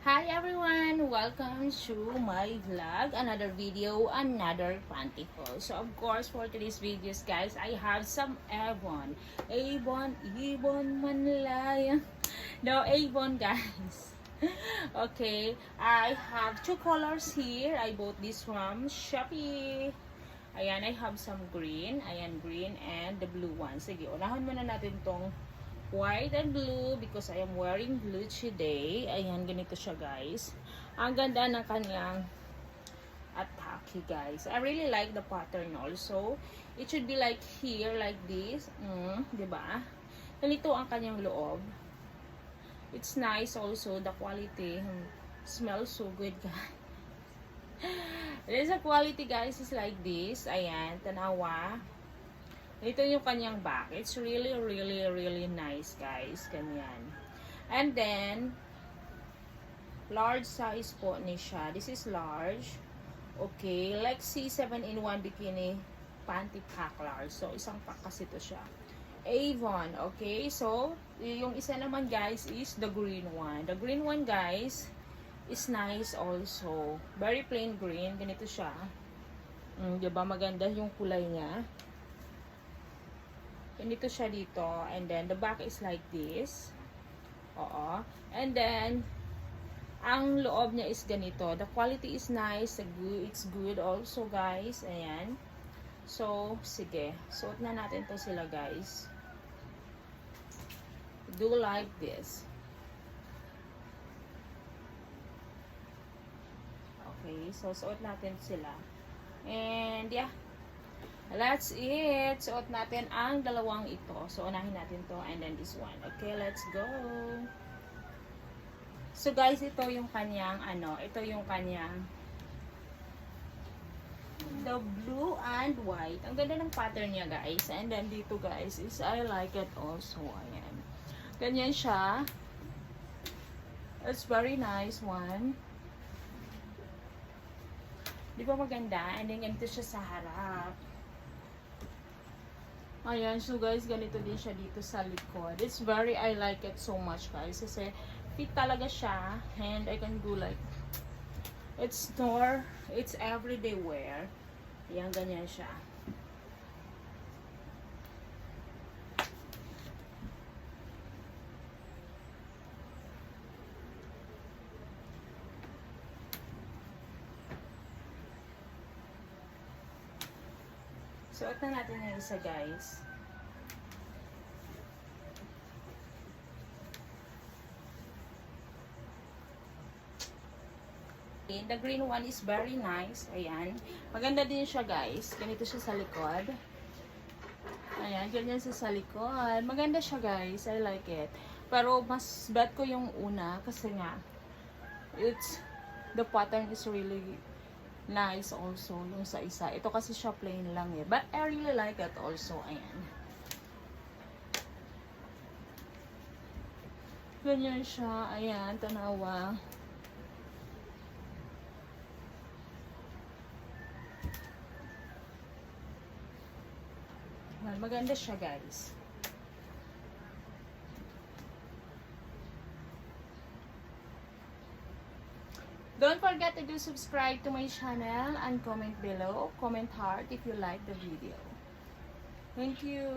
Hi everyone! Welcome to my vlog. Another video, another panty haul. So of course, for today's videos guys, I have some Avon. Avon Manlaya. No, Avon guys. Okay, I have two colors here. I bought this from Shopee. Ayan, I have some green. Ayan, green and the blue one. Sige, unahan muna natin tong white and blue because I am wearing blue today. Ayan, ganito siya guys. Ang ganda ng kanyang atake guys. I really like the pattern also. It should be like here, like this. Diba? Ganito ang kanyang loob. It's nice also. The quality. Smells so good guys. The quality guys is like this. Ayan, tanawa. Ito yung kanyang back. It's really nice, guys. Ganyan. And then, large size po ni siya. This is large. Okay. Like C7-in-1 bikini panty pack large. So, isang pack kasi ito siya. Avon. Okay. So, yung isa naman, guys, is the green one. The green one, guys, is nice also. Very plain green. Ganito siya. Diba? Maganda yung kulay niya. Ganito siya dito. And then, the back is like this. Oo. And then, ang loob niya is ganito. The quality is nice. It's good also, guys. Ayan. So, sige. Suot na natin to sila, guys. Do like this. Okay. So, suot natin sila. And, yeah. That's it. Suot natin ang dalawang ito. So, unahin natin to and then this one. Okay, let's go. So, guys, ito yung kanyang, ito yung kanyang the blue and white. Ang ganda ng pattern niya, guys. And then, dito, guys, is I like it also. Ayan. Ganyan siya. It's very nice one. Di ba maganda? And then, ganito siya sa harap. Ayan, so guys, ganito din siya dito sa likod. It's very, I like it so much guys. Kasi fit talaga siya. And I can do like, it's everyday wear. Ayan, ganyan siya. Suot na natin yung isa guys. Okay, the green one is very nice. Ayan. Maganda din siya guys. Ganito siya sa likod. Ayan, ganyan siya sa likod. Maganda siya guys. I like it. Pero mas bet ko yung una kasi nga the pattern is really nice also yung sa isa. Ito kasi siya plain lang eh. But I really like it also. Ayan. Ganyan siya. Ayan. Tanawa. Well, maganda siya guys. Don't forget to subscribe to my channel and comment below. Comment heart if you like the video. Thank you.